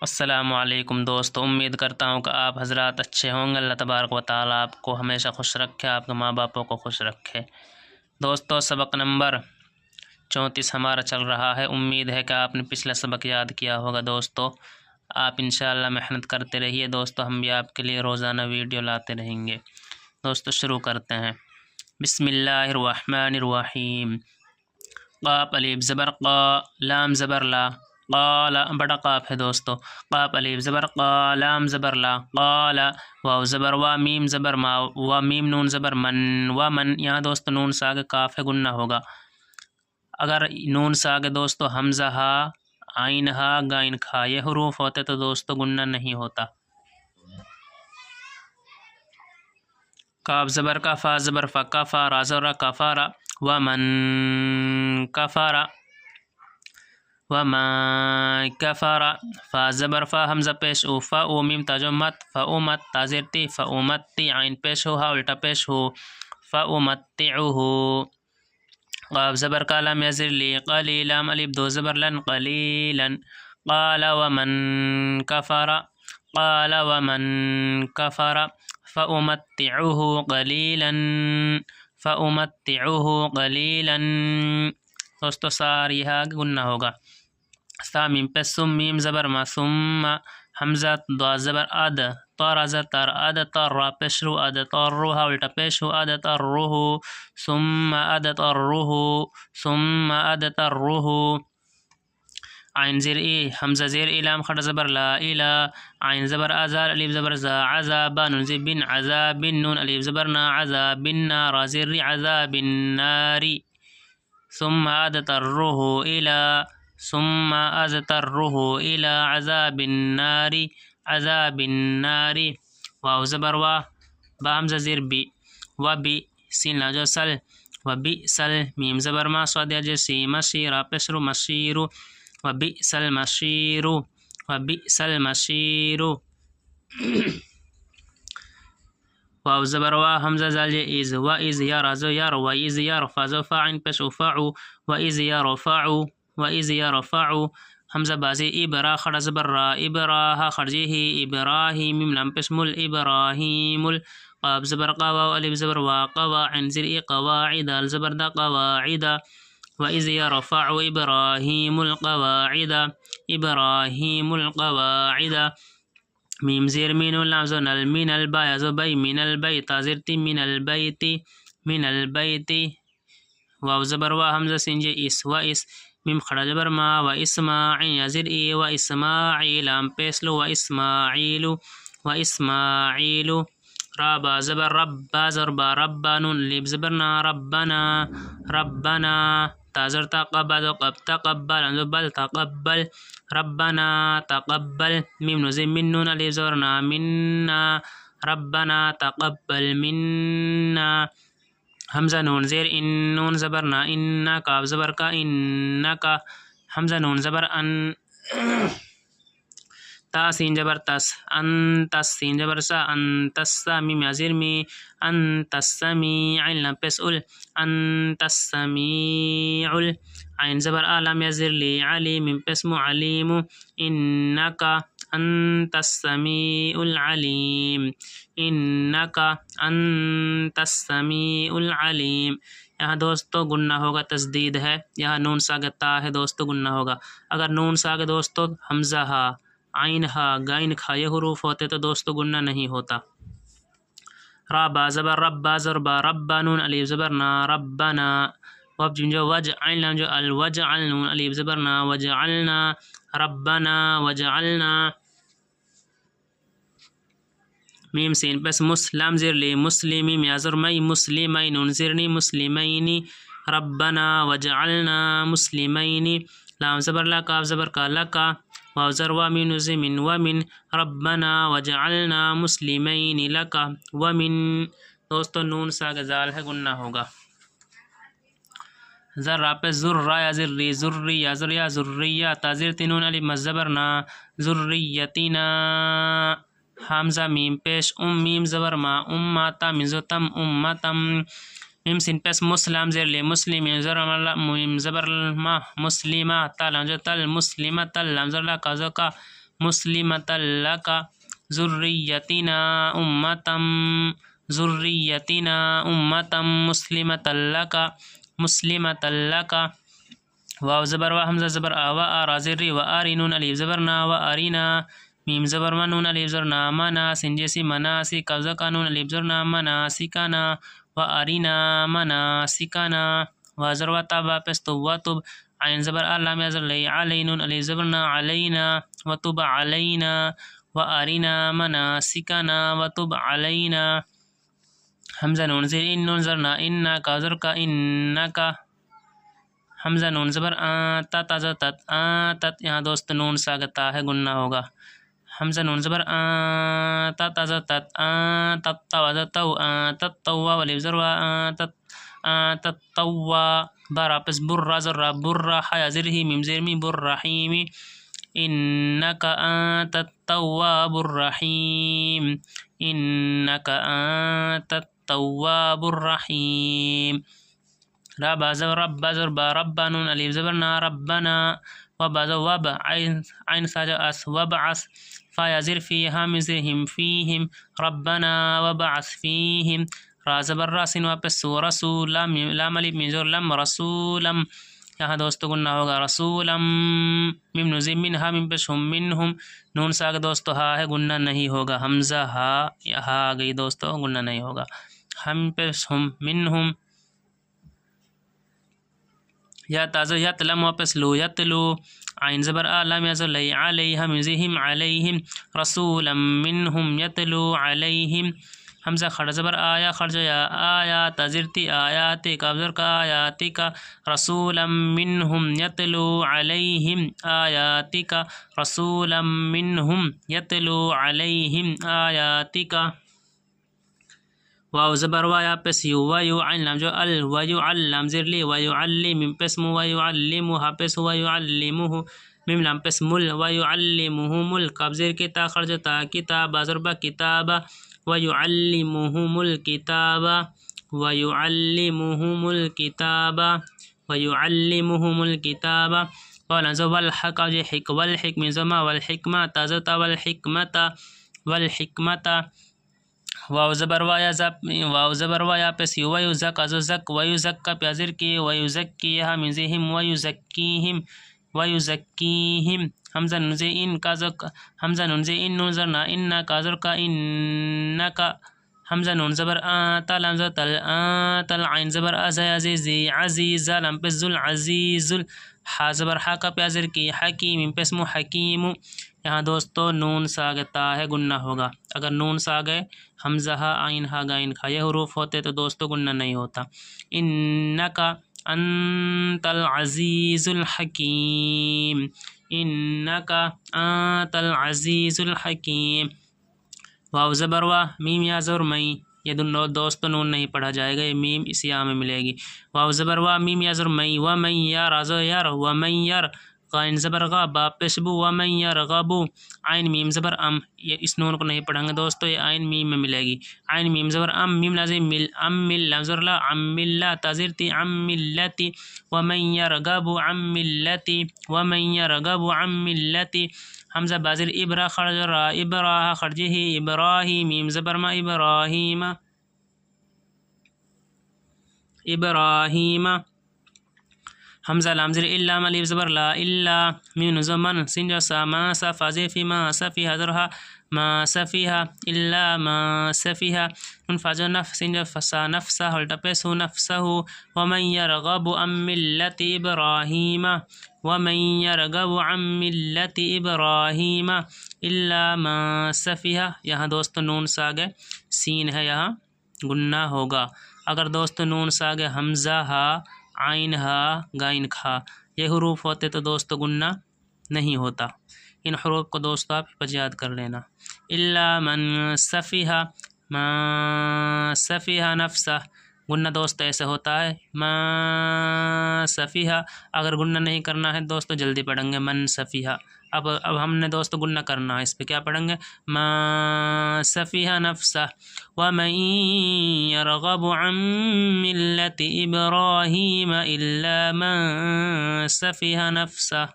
السلام علیکم دوستو، امید کرتا ہوں کہ آپ حضرات اچھے ہوں گے۔ اللہ تبارک و تعالیٰ آپ کو ہمیشہ خوش رکھے، آپ کے ماں باپوں کو خوش رکھے۔ دوستو، سبق نمبر 34 ہمارا چل رہا ہے۔ امید ہے کہ آپ نے پچھلا سبق یاد کیا ہوگا۔ دوستو، آپ انشاءاللہ محنت کرتے رہیے۔ دوستو، ہم بھی آپ کے لیے روزانہ ویڈیو لاتے رہیں گے۔ دوستو، شروع کرتے ہیں۔ بسم اللہ الرحمن الرحیم۔ قاف الف زبر قا، لام زبر لا، قال بڑا قاف ہے دوستو۔ قاف الف زبر قا، لام زبر لا، قال۔ واو زبر وا، میم زبر ما، و میم نون زبر من، ومن۔ یہاں دوستو نون سے آگے کاف ہے، گنہ ہوگا۔ اگر نون سے آگے دوستو حمزہ ہا، عین ہا، غین کھا یہ حروف ہوتے تو دوستو گنہ نہیں ہوتا۔ کاف زبر کا، فا زبر فا، کفا، را زبر کفارا، ومن کفارا، وما کفر۔ فا زبر فا، حمزہ پیش او، فا او، میم تاجو مت، فا او مت، تازیر تی، فا او مت تی، عین پیش ہو، ہا الٹا پیش ہو، فا او متعہ۔ قاف زبر کا، لام یزر لی، قلی، لام الف دو زبر لن، قلیلا، قال ومن کفر، قال ومن کفر، فأمتعه قلیلا، فأمتعه قلیلا۔ دوستو ساری ہا گنہ ہوگا۔ سا میم پہ سم، میم زبر ما، ثم، حمزہ دو زبر اد، طار زر تر، اد تر، را پیش رو، اد تر رو، ہا الٹا پیش ہو، اد تر رو، ثم اد تر رو، ثم اد تر رو۔ عین زیر ای، حمزہ زیر ای، لام خڑ زبر لا، الا، عین زبر ازار، الف زبر زا، عذاب، نون زیر بن، عذاب، نون الف زبر نا، عذاب النار، را زیر ری، عذاب النار۔ ثم أضطره إلى، ثم أضطره إلى عذاب النار، عذاب النار۔ واو زبر وا، با حمزہ زیر بی، و بی، سین لا جو سل، و بی سل، میم زبر ما، صاد جو سی، مسیرا پسرو، مسیرو، و بی سل مسیرو، و بی سل مسیرو۔ واو زبر وا، حمزہ زال از، و از یا رازو یار، و از یا رفازو، فاعن پشو فاعو، و از یا رفاعو، و از یا رفاعو۔ حمزہ بازی ابرا خڑ زبر را، ابراہ خرجی ہی، ابراہیم، میم لام پش مل، ابراہیم۔ قاف زبر قا، واو الف زبر وا، قوا، عین زیر ای، قواعد، ال زبر دا، قواعد، و از یا رفاعو ابراہیم القواعد، ابراہیم القواعد۔ میم زیر مین، لام زو نل، من البا زو بی، من البی، تازیر تی، من البیتی، من البیتی۔ واو زبر وا، حمزہ سین جے اس، و اس، میم خڑا زبر ما، و اسماعین یزر ای، و اسماعیل، لام پیسلو، و اسماعیل، و اسماعیل۔ را با زبر رب، با زر با، ربا، نون لیب زبر نا، ربنا، ربنا، تازر تقبل، قب تقبل، انزو بل تقبل، ربنا تقبل، میم نوزی من، نون الف زبر نا، منا، ربنا تقبل منا۔ حمزہ نون زیر ان، نون زبر نا، انکا، کاف زبر کا، انکا، حمزہ نون زبر ان، تا سین جبر تس، انتس، سین جبر سا، انتسا، میم یزیر می، انتسمیع، عین لام پیس ال، انتسمیع، عین زبر آ، لام یزیر لی، علی، میم پیس مو، علیم، انکا انت السمیع العلیم، انکا انت السمیع العلیم۔ یہاں دوستو گنہ ہوگا، تشدید ہے، یہاں نون ساگے تا ہے دوستو، گنہ ہوگا۔ اگر نون ساگے دوستو حمزہ ہا، عین ہا، غین کھا یہ حروف ہوتے تو دوستو گنہ نہیں ہوتا۔ را با زبر رب، با زر با، ربا، نون الف زبر نا، ربنا، وب جو وج، عین لام جو الوجعل، نون الف زبر نا، وجعلنا، ربنا وجعلنا۔ میم سین پس مس، لام زیر لی، مسلمی، میم یازر می، مسلمی، نون زیرنی، مسلمینی، ربنا وجعلنا مسلمینی، لام زبر لا، کاف زبر کا، لکا، واو زر وا، میم نوزی من، ومن، ربنا وجعلنا مسلمین لکا، ومن۔ دوستو نون ساگ زال ہے، گنہ ہوگا۔ زر را پہ زر، را یا زر ری، ذری یا زر یا ذریہ، تازیر تینون علی مزبر نا، ذریتینا، حمزہ میم پیش ام، میم زبر ما، امتا، من زو تم، امتم، میم سین پیس مسلم زیر لی، مسلم، میم زبر ما، مسلمہ، تا لام جو تل، مسلمہ تل، لام زر لا کا زو کا، مسلمة لك ذريتنا أمة مسلمة لك واو زبر وا حمزہ زبر آ و آ را زر ری و آری نون الف زبر نا و آرینا میم زبر ما نون الف زر نا منا سین جیسی مناسک قبض قانون الف زر نا مناسکنا و آرینا مناسکنا و زر و تب واپس تو و تب عین زبر لام زر لی علی نون الف زبر نا علینا و تب علینا و آرینا مناسکنا و تب علینا حمزہ نون زر ان نون زر نا انا کا زر کا انکا حمزہ نون زبر تا تا زر تت تت یہاں دوست نون ساگتا ہے گننا ہوگا حمزہ نون زبر تا تا زر تت تت تا زر تو تت تو والف زر تت تت تو بار واپس بر زر بر حیا زر ہی میم زر می بر رحیم انک انت التواب الرحیم انک انت التواب الرحیم رب زر رب زر با رب نون الف زبر نا ربنا وب زر وب عین ساجا اس وبعث فا زر فیها من زرهم فیهم ربنا وبعث فیهم را زبر را سین واپس رسول لام الف من زر لم رسولم یہاں دوستو گننا ہوگا رسولم میم نزی منها من پشہم منہم نون ساگ دوستو ہا ہے گننا نہیں ہوگا حمزہ ہا آ گئی دوستو گننا نہیں ہوگا ہم پشہم منہم یا تازو یتلم واپس لو یتلو عین زبر لام یزر لی علیہا من زہم علیہم رسولا منہم یتلو علیہم حمزہ خرج زبر آیا خرج یا آیا تزرتی آیاتی کابزر کا آیاتی کا رسولا منہم یتلو علیہم آیاتی کا رسولا منہم یتلو علیہم آیاتی کا واو زبر وایا پس یو ویو عین لام جو ال ویو علم زر لی ویو علم پس مو ویو علمها پس ویو علمه میم لام پس مل ویو علمهم الکاب زر کی تا خرج تا کتاب ضرب کتاب ویو علمهم الکتاب ویو علمهم الکتاب ویو علمهم الکتاب قال زو والحق حق والحق من زما والحکمہ تازتا والحکمتا والحکمتا واو زبر وایا پس ویو زک از زک ویو زک پیازر کی ویو زکیها من زہم ویو زکیہم حمزہ ننزے ان کا زک حمزہ ننزے ان نون زرنا ان کا زر کا انکا حمزہ نون زبر تا لام زر تل تل عین زبر عزیزی عزیز لام پس ذل عزیز حا زبر حا کا پیازر کی حکیم پس مو حکیم یہاں دوستو نون ساگتا ہے گننا ہوگا اگر نون ساگے حمزہ ہا عین ہا غین کھا یہ حروف ہوتے تو دوستو گننا نہیں ہوتا انکا انت العزیز الحکیم انکا انت العزیز الحکیم واو زبر وا میم یا زر مئی یہ دونوں دوستو نون نہیں پڑھا جائے گا یہ میم اسی آ میں ملے گی واو زبر وا میم یا زر مئی و من یر ازو یر و من یر غین زبر غا با پشبو و من یرغبو عین میم زبر یہ اس نون کو نہیں پڑھیں گے دوستو یہ عین میم میں ملے گی عین میم زبر میم لازم مل مل لازر لا ملہ تازرتی ملتی و من یرغبو ملتی و من یرغبو ملتی حمزہ بازر ابرا خرج را ابراہ خرجہ ابراہیم میم زبر ما ابراہیم ابراہیم حمزہ لام زر الا الف زبر لا الا میم زمن سنجا سا ما سفازی فی ما سفیہ ذرها ما سفیہ الا ما سفیہ فاجر نفس سنجا فسا نفسہ الٹپس نفسہ ومن یرغب عن ملت ابراہیم ومن یرغب عن ملت ابراہیم الا ما سفیہ یہاں دوست نون ساگے سین ہے یہاں گننا ہوگا اگر دوست نون ساگے حمزہ ہا عین ہا غین کھا یہ حروف ہوتے تو دوستو گننا نہیں ہوتا ان حروف کو دوستو آپ حفظ یاد کر لینا الا من سفیہ ما سفیہ نفسہ گننا دوست ایسے ہوتا ہے ما سفیہ اگر گننا نہیں کرنا ہے دوستو جلدی پڑھیں گے من سفیہ اب ہم نے دوستو گننا کرنا ہے اس پہ کیا پڑھیں گے ما سفیہ نفسہ ومن یرغب عن ملت ابراہیم الا من سفیہ نفسہ